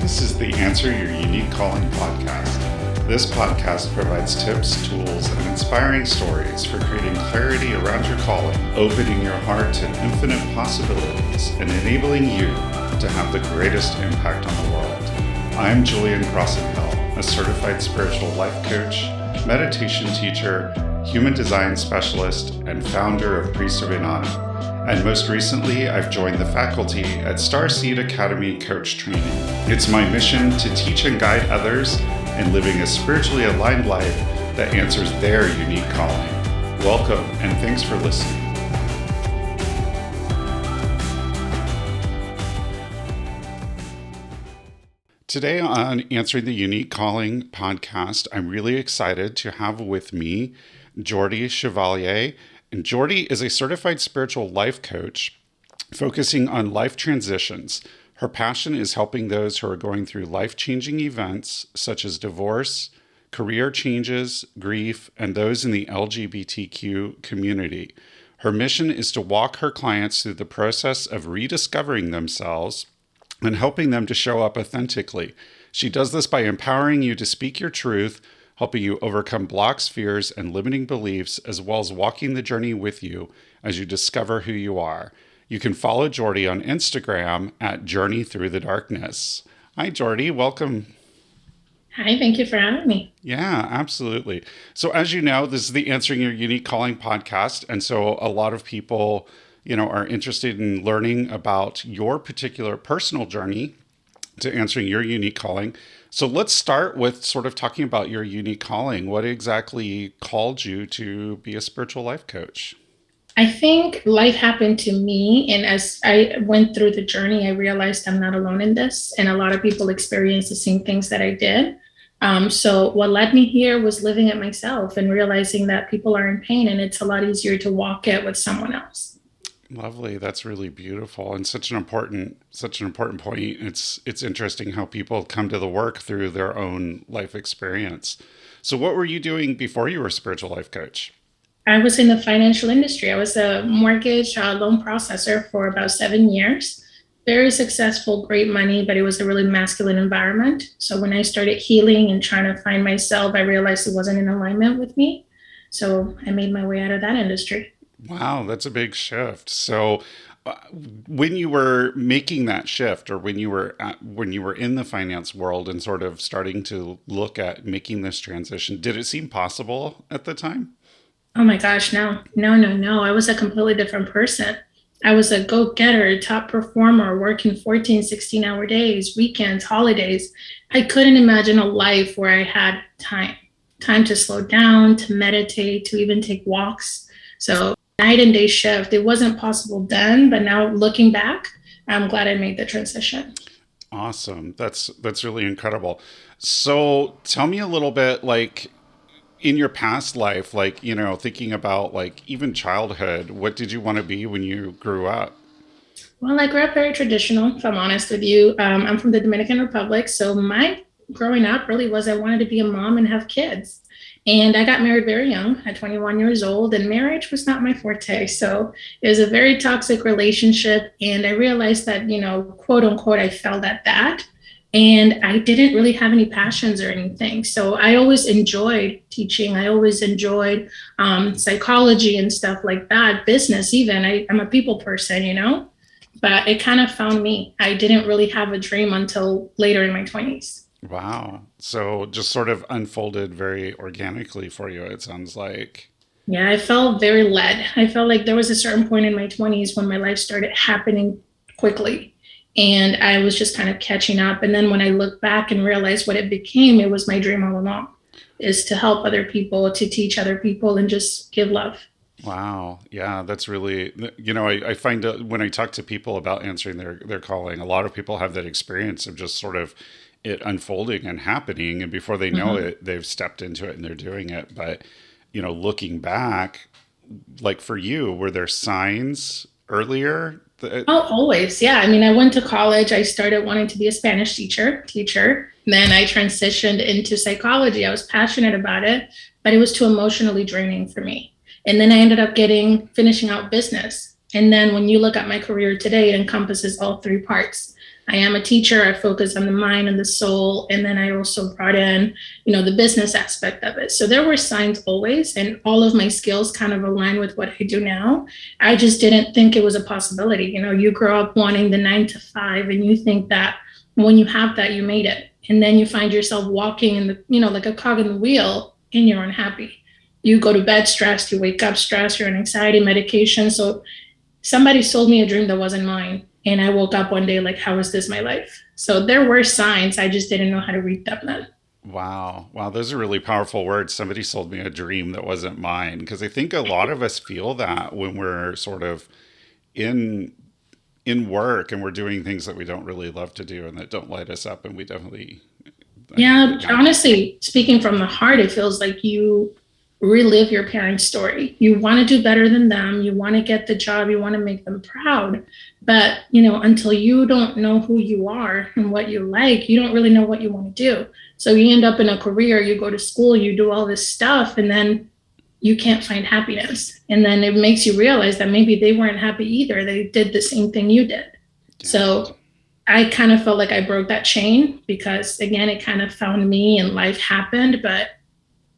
This is the Answer Your Unique Calling podcast. This podcast provides tips, tools, and inspiring stories for creating clarity around your calling, opening your heart to infinite possibilities, and enabling you to have the greatest impact on the world. I'm Crosson-Hill, a certified spiritual life coach, meditation teacher, human design specialist, and founder of Priest of Inanna. And most recently, I've joined the faculty at Starseed Academy Coach Training. It's my mission to teach and guide others in living a spiritually aligned life that answers their unique calling. Welcome, and thanks for listening. Today on Answering the Unique Calling podcast, I'm really excited to have with me Jordii Chevalier. And Jordii is a certified spiritual life coach focusing on life transitions. Her passion is helping those who are going through life-changing events such as divorce, career changes, grief, and those in the LGBTQ community. Her mission is to walk her clients through the process of rediscovering themselves and helping them to show up authentically. She does this by empowering you to speak your truth, helping you overcome blocks, fears, and limiting beliefs, as well as walking the journey with you as you discover who you are. You can follow Jordii on Instagram at Journey Through the Darkness. Hi, Jordii. Welcome. Hi, thank you for having me. Yeah, absolutely. So as you know, this is the Answering Your Unique Calling podcast. And so a lot of people, are interested in learning about your particular personal journey to answering your unique calling. So let's start with sort of talking about your unique calling. What exactly called you to be a spiritual life coach? I think life happened to me, and as I went through the journey, I realized I'm not alone in this, and a lot of people experience the same things that I did. So what led me here was living it myself and realizing that people are in pain, and it's a lot easier to walk it with someone else. Lovely. That's really beautiful and such an important point. It's interesting how people come to the work through their own life experience. So what were you doing before you were a spiritual life coach? I was in the financial industry. I was a mortgage loan processor for about 7 years. Very successful, great money, but it was a really masculine environment. So when I started healing and trying to find myself, I realized it wasn't in alignment with me. So I made my way out of that industry. Wow, that's a big shift. So, when you were making that shift, or when you were in the finance world and sort of starting to look at making this transition, did it seem possible at the time? Oh my gosh, no, no, no, no. I was a completely different person. I was a go-getter, top performer, working 14, 16-hour days, weekends, holidays. I couldn't imagine a life where I had time to slow down, to meditate, to even take walks. So night and day shift. It wasn't possible then, but now looking back, I'm glad I made the transition. Awesome. That's really incredible. So tell me a little bit, like in your past life, like, thinking about like even childhood, what did you want to be when you grew up? Well, I grew up very traditional, if I'm honest with you. I'm from the Dominican Republic. So my growing up really was I wanted to be a mom and have kids. And I got married very young at 21 years old, and marriage was not my forte. So it was a very toxic relationship. And I realized that, quote unquote, I failed at that. And I didn't really have any passions or anything. So I always enjoyed teaching. I always enjoyed psychology and stuff like that, business even. I'm a people person, but it kind of found me. I didn't really have a dream until later in my 20s. Wow. So just sort of unfolded very organically for you, it sounds like. Yeah, I felt very led. I felt like there was a certain point in my 20s when my life started happening quickly. And I was just kind of catching up. And then when I look back and realized what it became, it was my dream all along, is to help other people, to teach other people, and just give love. Wow. Yeah, that's really, I find when I talk to people about answering their calling, a lot of people have that experience of just sort of it unfolding and happening, and before they know it, they've stepped into it and they're doing it. But looking back, like for you, were there signs earlier Oh, always. Yeah. I mean, I went to college. I started wanting to be a Spanish teacher. Then I transitioned into psychology. I was passionate about it, but it was too emotionally draining for me. And then I ended up finishing out business. And then when you look at my career today, it encompasses all three parts. I am a teacher. I focus on the mind and the soul. And then I also brought in, the business aspect of it. So there were signs always, and all of my skills kind of align with what I do now. I just didn't think it was a possibility. You grow up wanting the 9 to 5, and you think that when you have that, you made it. And then you find yourself walking in the, like a cog in the wheel, and you're unhappy. You go to bed stressed, you wake up stressed, you're on anxiety medication. So somebody sold me a dream that wasn't mine. And I woke up one day like, how is this my life? So there were signs. I just didn't know how to read them then. Wow. Wow. Those are really powerful words. Somebody sold me a dream that wasn't mine. Because I think a lot of us feel that when we're sort of in in work and we're doing things that we don't really love to do and that don't light us up. And we definitely, I think Yeah, that might. honestly, speaking from the heart, it feels like you relive your parents' story. You want to do better than them. You want to get the job. You want to make them proud. But, until you don't know who you are and what you like, you don't really know what you want to do. So you end up in a career, you go to school, you do all this stuff, and then you can't find happiness. And then it makes you realize that maybe they weren't happy either. They did the same thing you did. Yeah. So I kind of felt like I broke that chain because, again, it kind of found me and life happened. But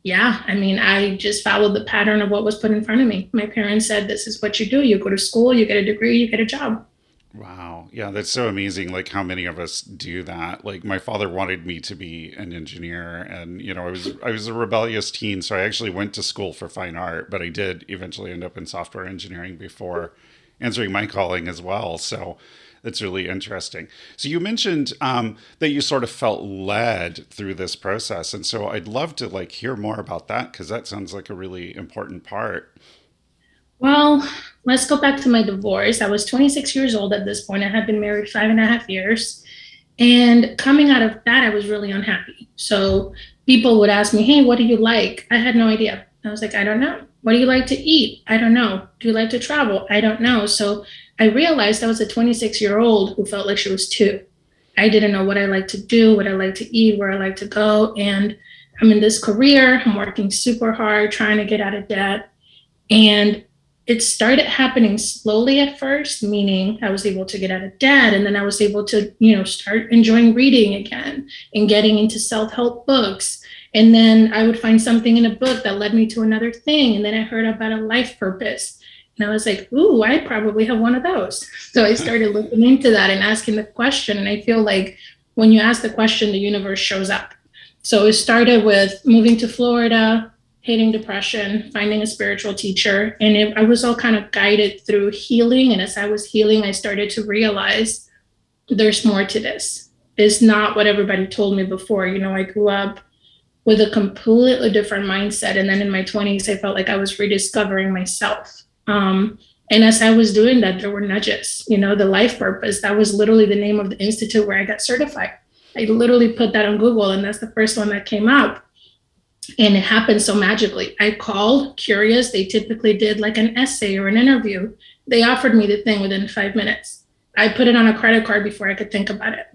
yeah, I mean, I just followed the pattern of what was put in front of me. My parents said, this is what you do. You go to school, you get a degree, you get a job. Wow. Yeah, that's so amazing. Like how many of us do that. Like my father wanted me to be an engineer and I was a rebellious teen, so I actually went to school for fine art, but I did eventually end up in software engineering before answering my calling as well. So that's really interesting. So you mentioned that you sort of felt led through this process, and so I'd love to like hear more about that because that sounds like a really important part. Well, let's go back to my divorce. I was 26 years old at this point. I had been married 5.5 years. And coming out of that, I was really unhappy. So people would ask me, hey, what do you like? I had no idea. I was like, I don't know. What do you like to eat? I don't know. Do you like to travel? I don't know. So I realized I was a 26-year-old who felt like she was two. I didn't know what I like to do, what I like to eat, where I like to go. And I'm in this career. I'm working super hard, trying to get out of debt. And it started happening slowly at first, meaning I was able to get out of debt, and then I was able to, start enjoying reading again and getting into self-help books. And then I would find something in a book that led me to another thing. And then I heard about a life purpose. And I was like, ooh, I probably have one of those. So I started looking into that and asking the question. And I feel like when you ask the question, the universe shows up. So it started with moving to Florida, hating depression, finding a spiritual teacher. And I was all kind of guided through healing. And as I was healing, I started to realize there's more to this. It's not what everybody told me before. I grew up with a completely different mindset. And then in my 20s, I felt like I was rediscovering myself. And as I was doing that, there were nudges, the life purpose. That was literally the name of the institute where I got certified. I literally put that on Google, and that's the first one that came up. And it happened so magically. I called curious. They typically did like an essay or an interview. They offered me the thing within 5 minutes. I put it on a credit card before I could think about it.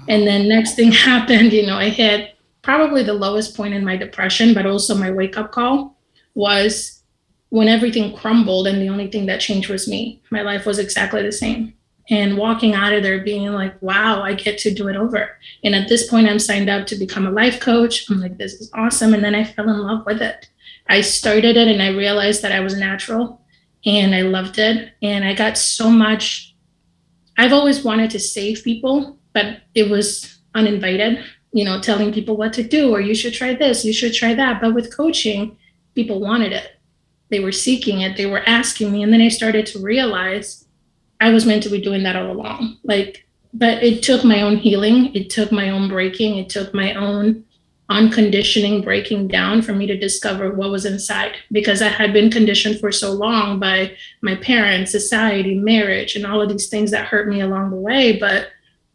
And Wow. then next thing happened, I hit probably the lowest point in my depression, but also my wake up call was when everything crumbled and the only thing that changed was me. My life was exactly the same. And walking out of there being like, wow, I get to do it over. And at this point, I'm signed up to become a life coach. I'm like, this is awesome. And then I fell in love with it. I started it and I realized that I was natural and I loved it. And I got so much. I've always wanted to save people, but it was uninvited, telling people what to do, or you should try this, you should try that. But with coaching, people wanted it. They were seeking it, they were asking me. And then I started to realize I was meant to be doing that all along. But it took my own healing, it took my own breaking, it took my own unconditioning breaking down for me to discover what was inside, because I had been conditioned for so long by my parents, society, marriage, and all of these things that hurt me along the way. But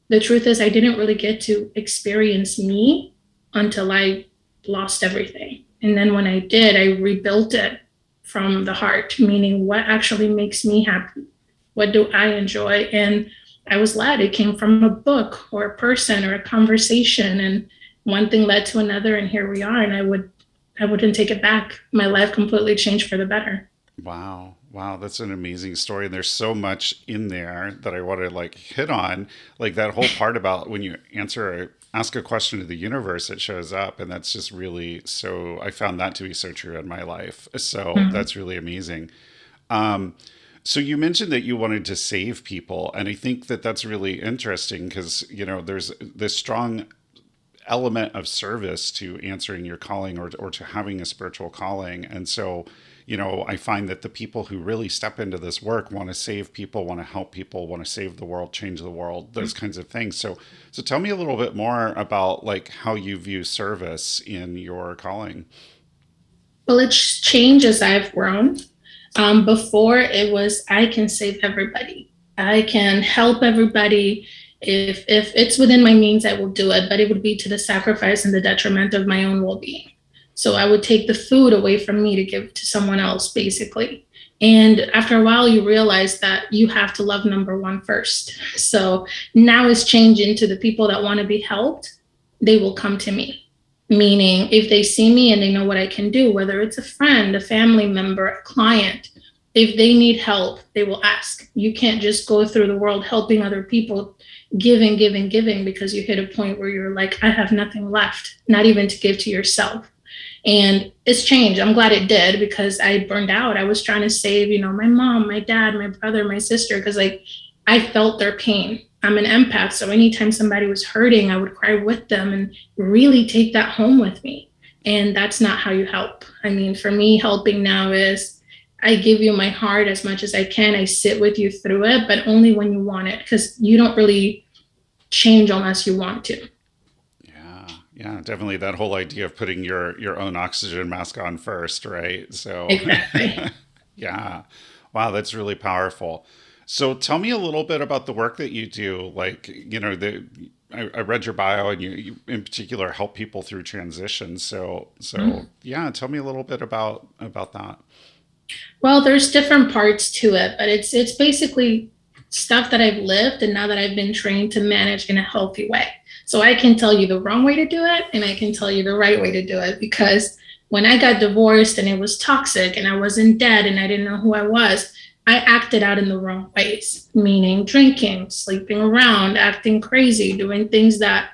the truth is, I didn't really get to experience me until I lost everything. And then when I did, I rebuilt it from the heart, meaning what actually makes me happy? What do I enjoy? And I was glad it came from a book or a person or a conversation. And one thing led to another, and here we are. And I wouldn't take it back. My life completely changed for the better. Wow. Wow, that's an amazing story. And there's so much in there that I want to like hit on. Like that whole part about when you ask a question to the universe, it shows up. And that's just really so, I found that to be so true in my life. So Mhm. that's really amazing. Um, so you mentioned that you wanted to save people. And I think that that's really interesting because, there's this strong element of service to answering your calling or to having a spiritual calling. And so, I find that the people who really step into this work want to save people, want to help people, want to save the world, change the world, those kinds of things. So tell me a little bit more about like how you view service in your calling. Well, it's changed as I've grown. Before it was, I can save everybody. I can help everybody. If it's within my means, I will do it, but it would be to the sacrifice and the detriment of my own well-being. So I would take the food away from me to give to someone else, basically. And after a while, you realize that you have to love number one first. So now it's changing to the people that want to be helped, they will come to me. Meaning, if they see me and they know what I can do, whether it's a friend, a family member, a client, if they need help, they will ask. You can't just go through the world helping other people, giving, giving, giving, because you hit a point where you're like, I have nothing left, not even to give to yourself. And it's changed. I'm glad it did because I burned out. I was trying to save, my mom, my dad, my brother, my sister, because like I felt their pain. I'm an empath. So anytime somebody was hurting, I would cry with them and really take that home with me. And that's not how you help. I mean, for me, helping now is I give you my heart as much as I can. I sit with you through it, but only when you want it, because you don't really change unless you want to. Yeah, yeah, definitely that whole idea of putting your own oxygen mask on first, right? So, Exactly. yeah, wow, that's really powerful. So, tell me a little bit about the work that you do. Like, I read your bio, and you in particular help people through transition. So yeah, tell me a little bit about that. Well, there's different parts to it, but it's basically stuff that I've lived and now that I've been trained to manage in a healthy way. So I can tell you the wrong way to do it and I can tell you the right way to do it because when I got divorced and it was toxic and I was in debt and I didn't know who I was, I acted out in the wrong ways, meaning drinking, sleeping around, acting crazy, doing things that,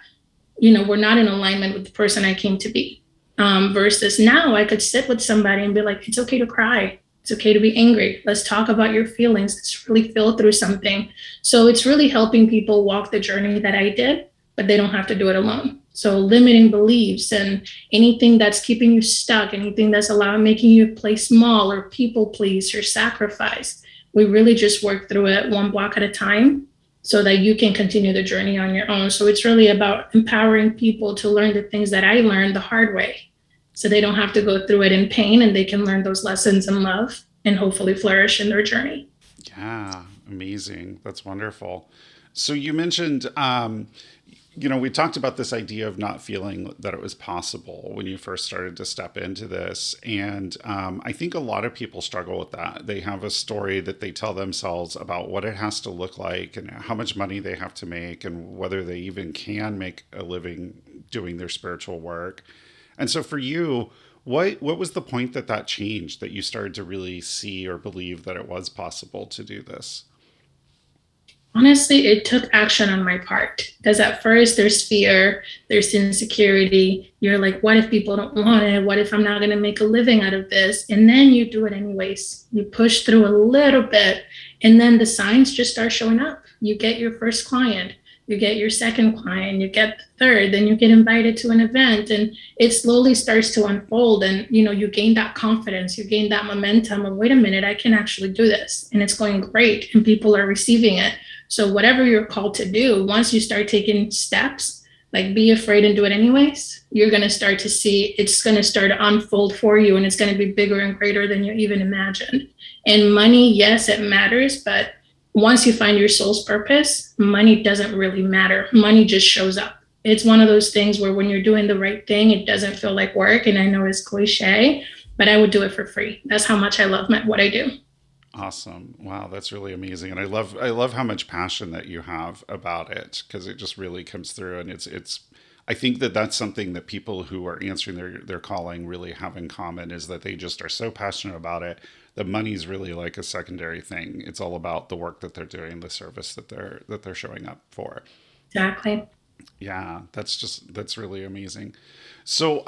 were not in alignment with the person I came to be. Versus now I could sit with somebody and be like, it's okay to cry. It's okay to be angry. Let's talk about your feelings. Let's really feel through something. So it's really helping people walk the journey that I did, but they don't have to do it alone. So limiting beliefs and anything that's keeping you stuck, anything that's allowing making you play small or people please or sacrifice. We really just work through it one block at a time so that you can continue the journey on your own. So it's really about empowering people to learn the things that I learned the hard way. So they don't have to go through it in pain and they can learn those lessons in love and hopefully flourish in their journey. Yeah, amazing. That's wonderful. So you mentioned, we talked about this idea of not feeling that it was possible when you first started to step into this. And I think a lot of people struggle with that. They have a story that they tell themselves about what it has to look like and how much money they have to make and whether they even can make a living doing their spiritual work. And so for you, what was the point that that changed, that you started to really see or believe that it was possible to do this? Honestly, it took action on my part because at first there's fear, there's insecurity. You're like, what if people don't want it? What if I'm not going to make a living out of this? And then you do it anyways. You push through a little bit, and then the signs just start showing up. You get your first client, you get your second client, you get the third, then you get invited to an event, and it slowly starts to unfold. And you gain that confidence, you gain that momentum of, wait a minute, I can actually do this, and it's going great, and people are receiving it. So whatever you're called to do, once you start taking steps, like be afraid and do it anyways, you're going to start to see it's going to start to unfold for you and it's going to be bigger and greater than you even imagined. And money, yes, it matters, but once you find your soul's purpose, money doesn't really matter. Money just shows up. It's one of those things where when you're doing the right thing, it doesn't feel like work. And I know it's cliche, but I would do it for free. That's how much I love what I do. Awesome. Wow, that's really amazing. And I love how much passion that you have about it because it just really comes through and it's I think that that's something that people who are answering their calling really have in common is that they just are so passionate about it the money's really like a secondary thing. It's all about the work that they're doing, the service that they're showing up for. Exactly. Yeah, that's really amazing. So,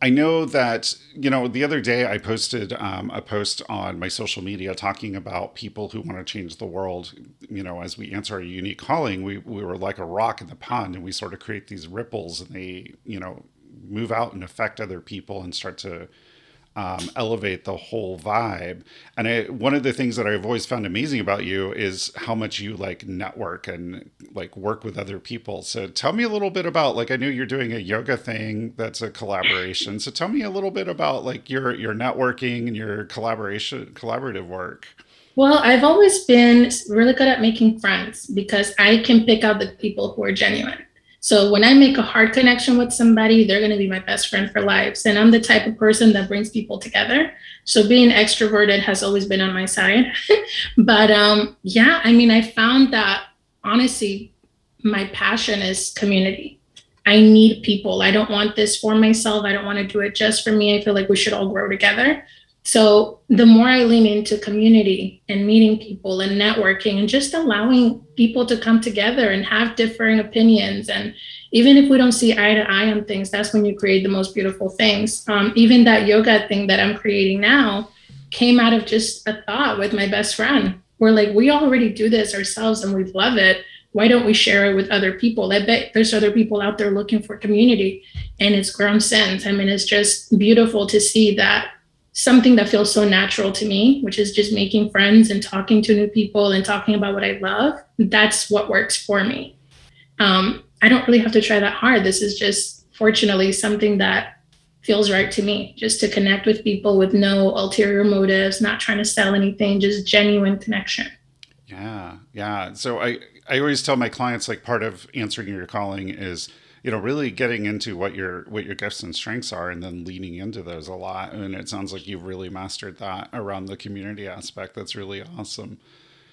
I know that, the other day I posted a post on my social media talking about people who want to change the world. As we answer our unique calling, we were like a rock in the pond, and we sort of create these ripples, and they, move out and affect other people and start to elevate the whole vibe. And one of the things that I've always found amazing about you is how much you like network and like work with other people. So tell me a little bit about, like, I know you're doing a yoga thing that's a collaboration. So tell me a little bit about like your networking and your collaborative work. Well, I've always been really good at making friends because I can pick out the people who are genuine. So when I make a hard connection with somebody, they're going to be my best friend for life. And I'm the type of person that brings people together. So being extroverted has always been on my side. But yeah, I mean, I found that honestly, my passion is community. I need people. I don't want this for myself. I don't want to do it just for me. I feel like we should all grow together. So the more I lean into community and meeting people and networking and just allowing people to come together and have differing opinions, and even if we don't see eye to eye on things, that's when you create the most beautiful things. Even that yoga thing that I'm creating now came out of just a thought with my best friend. We're like, we already do this ourselves and we love it. Why don't we share it with other people? I bet there's other people out there looking for community, and it's grown since. I mean, it's just beautiful to see that something that feels so natural to me, which is just making friends and talking to new people and talking about what I love. That's what works for me. I don't really have to try that hard. This is just fortunately something that feels right to me, just to connect with people with no ulterior motives, not trying to sell anything, just genuine connection. Yeah, yeah. So I always tell my clients, like, part of answering your calling is, really getting into what your gifts and strengths are, and then leaning into those a lot. And it sounds like you've really mastered that around the community aspect. That's really awesome.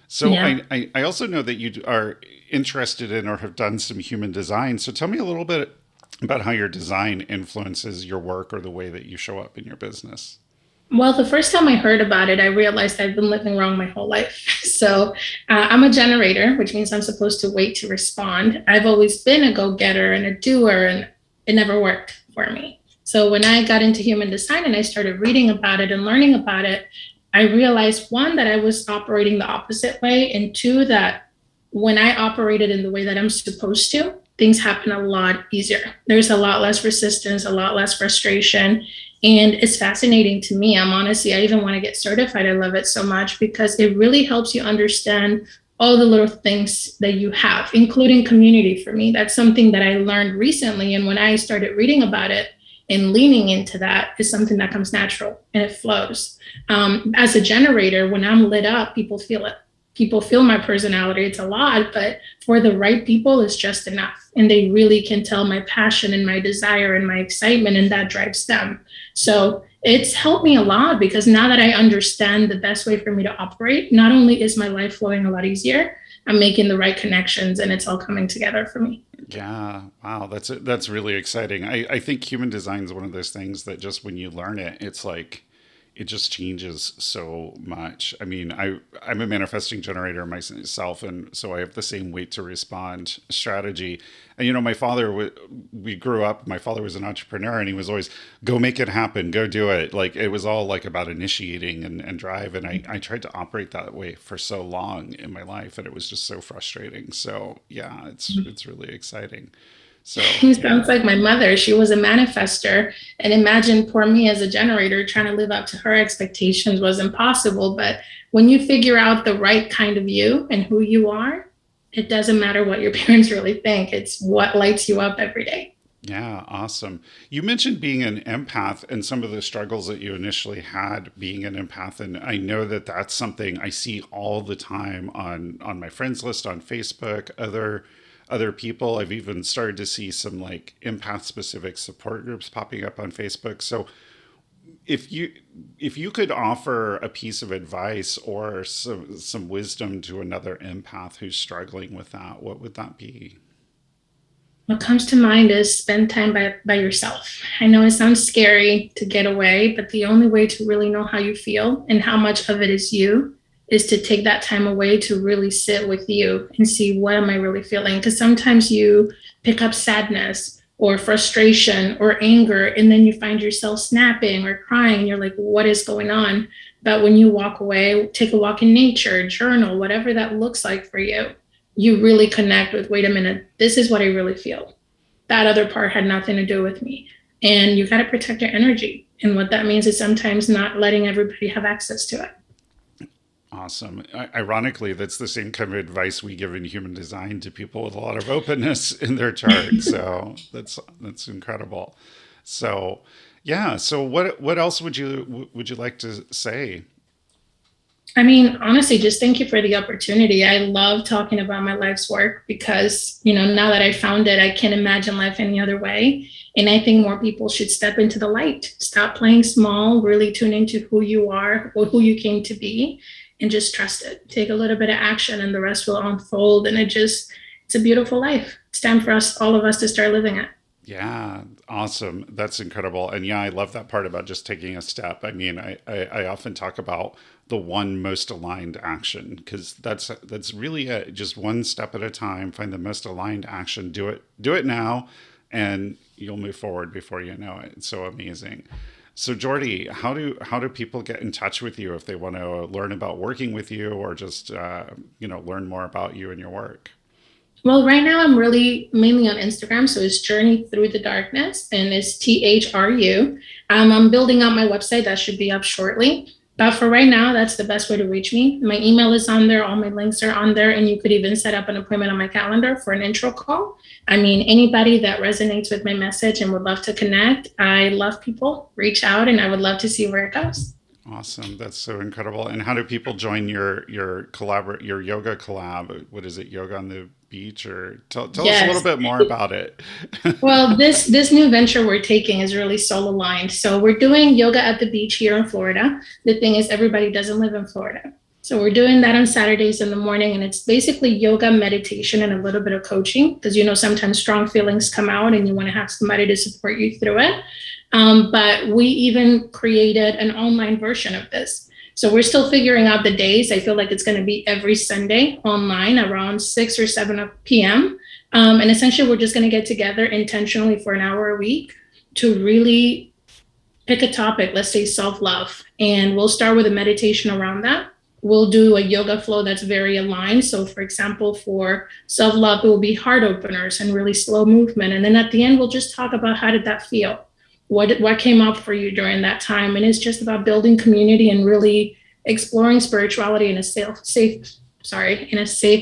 So Yeah. I also know that you are interested in or have done some human design. So tell me a little bit about how your design influences your work or the way that you show up in your business. Well, the first time I heard about it, I realized I've been living wrong my whole life. So I'm a generator, which means I'm supposed to wait to respond. I've always been a go getter and a doer, and it never worked for me. So when I got into human design and I started reading about it and learning about it, I realized one, that I was operating the opposite way, and two, that when I operated in the way that I'm supposed to, things happen a lot easier. There's a lot less resistance, a lot less frustration, and it's fascinating to me. I even want to get certified. I love it so much because it really helps you understand all the little things that you have, including community for me. That's something that I learned recently. And when I started reading about it and leaning into that, is something that comes natural and it flows. As a generator, when I'm lit up, people feel it. People feel my personality. It's a lot, but for the right people, it's just enough. And they really can tell my passion and my desire and my excitement, and that drives them. So it's helped me a lot because now that I understand the best way for me to operate, not only is my life flowing a lot easier, I'm making the right connections and it's all coming together for me. Yeah, wow, that's really exciting. I think human design is one of those things that just when you learn it, it's like it just changes so much. I mean, I'm a manifesting generator myself, and so I have the same wait to respond strategy. And my father, we grew up. My father was an entrepreneur, and he was always go make it happen, go do it. Like it was all like about initiating and drive. And I tried to operate that way for so long in my life, and it was just so frustrating. So yeah, it's really exciting. So He yeah. sounds like my mother. She was a manifester. And imagine poor me as a generator trying to live up to her expectations was impossible. But when you figure out the right kind of you and who you are, it doesn't matter what your parents really think. It's what lights you up every day. Yeah, awesome. You mentioned being an empath and some of the struggles that you initially had being an empath, and I know that that's something I see all the time on my friends list on Facebook, other people. I've even started to see some like empath specific support groups popping up on Facebook. So if you could offer a piece of advice or some wisdom to another empath who's struggling with that, what would that be? What comes to mind is spend time by yourself. I know it sounds scary to get away, but the only way to really know how you feel and how much of it is you is to take that time away to really sit with you and see what am I really feeling. Because sometimes you pick up sadness or frustration or anger, and then you find yourself snapping or crying, and you're like, what is going on? But when you walk away, take a walk in nature, journal, whatever that looks like for you, you really connect with, wait a minute, this is what I really feel. That other part had nothing to do with me. And you got to protect your energy. And what that means is sometimes not letting everybody have access to it. Awesome. Ironically, that's the same kind of advice we give in human design to people with a lot of openness in their chart. So that's incredible. So yeah. So what else would you like to say? I mean, honestly, just thank you for the opportunity. I love talking about my life's work because, now that I found it, I can't imagine life any other way. And I think more people should step into the light, stop playing small, really tune into who you are or who you came to be, and just trust it. Take a little bit of action and the rest will unfold. And it's a beautiful life. It's time for all of us to start living it. Yeah, awesome. That's incredible. And yeah, I love that part about just taking a step. I mean, I often talk about the one most aligned action because that's really it. Just one step at a time, find the most aligned action, do it now, and you'll move forward before you know it. It's so amazing. So Jordii, how do people get in touch with you if they want to learn about working with you or just learn more about you and your work? Well, right now I'm really mainly on Instagram. So it's Journey Through the Darkness and it's THRU. I'm building out my website that should be up shortly. But for right now, that's the best way to reach me. My email is on there, all my links are on there, and you could even set up an appointment on my calendar for an intro call. I mean, anybody that resonates with my message and would love to connect, I love people, reach out, and I would love to see where it goes. Awesome. That's so incredible. And how do people join your yoga collab? What is it? Yoga on the beach or tell us a little Yes. bit more about it. Well, this new venture we're taking is really soul aligned. So we're doing yoga at the beach here in Florida. The thing is, everybody doesn't live in Florida. So we're doing that on Saturdays in the morning, and it's basically yoga, meditation, and a little bit of coaching because sometimes strong feelings come out, and you want to have somebody to support you through it. But we even created an online version of this. So we're still figuring out the days. I feel like it's going to be every Sunday online around 6 or 7 p.m. And essentially, we're just going to get together intentionally for an hour a week to really pick a topic, let's say self-love. And we'll start with a meditation around that. We'll do a yoga flow that's very aligned. So, for example, for self-love, it will be heart openers and really slow movement. And then at the end, we'll just talk about how did that feel? What came up for you during that time? And it's just about building community and really exploring spirituality in a safe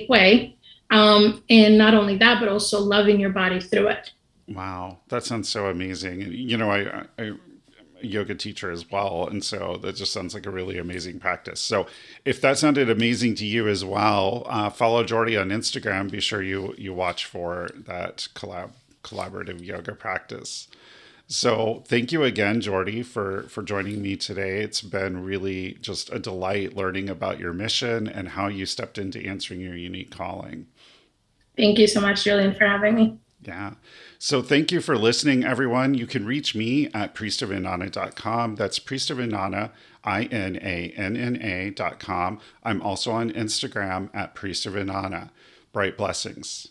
way. And not only that, but also loving your body through it. Wow, that sounds so amazing. And I'm a yoga teacher as well, and so that just sounds like a really amazing practice. So, if that sounded amazing to you as well, follow Jordii on Instagram. Be sure you watch for that collaborative yoga practice. So thank you again, Jordii, for joining me today. It's been really just a delight learning about your mission and how you stepped into answering your unique calling. Thank you so much, Julian, for having me. Yeah. So thank you for listening, everyone. You can reach me at priestofinanna.com. That's priestofinanna, INANNA.com. I'm also on Instagram at priestofinanna. Bright blessings.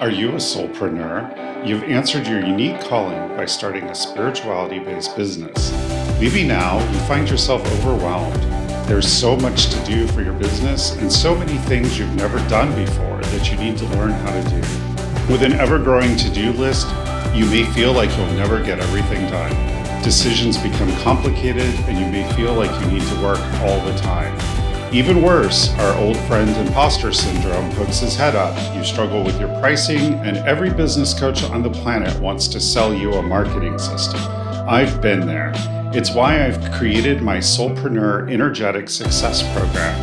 Are you a soulpreneur? You've answered your unique calling by starting a spirituality-based business. Maybe now you find yourself overwhelmed. There's so much to do for your business and so many things you've never done before that you need to learn how to do. With an ever-growing to-do list, you may feel like you'll never get everything done. Decisions become complicated and you may feel like you need to work all the time. Even worse, our old friend imposter syndrome hooks his head up. You struggle with your pricing, and every business coach on the planet wants to sell you a marketing system. I've been there. It's why I've created my Soulpreneur Energetic Success Program.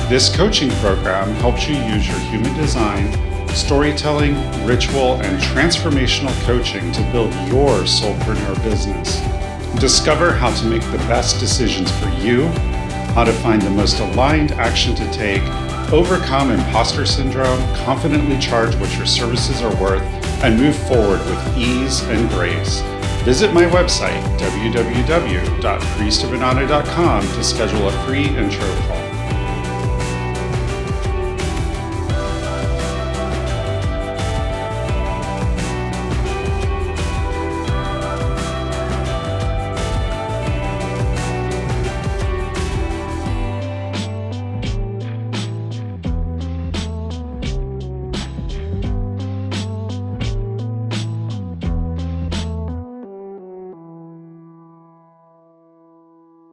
This coaching program helps you use your human design, storytelling, ritual, and transformational coaching to build your soulpreneur business. Discover how to make the best decisions for you, how to find the most aligned action to take, overcome imposter syndrome, confidently charge what your services are worth, and move forward with ease and grace. Visit my website, www.priestofananda.com, to schedule a free intro call.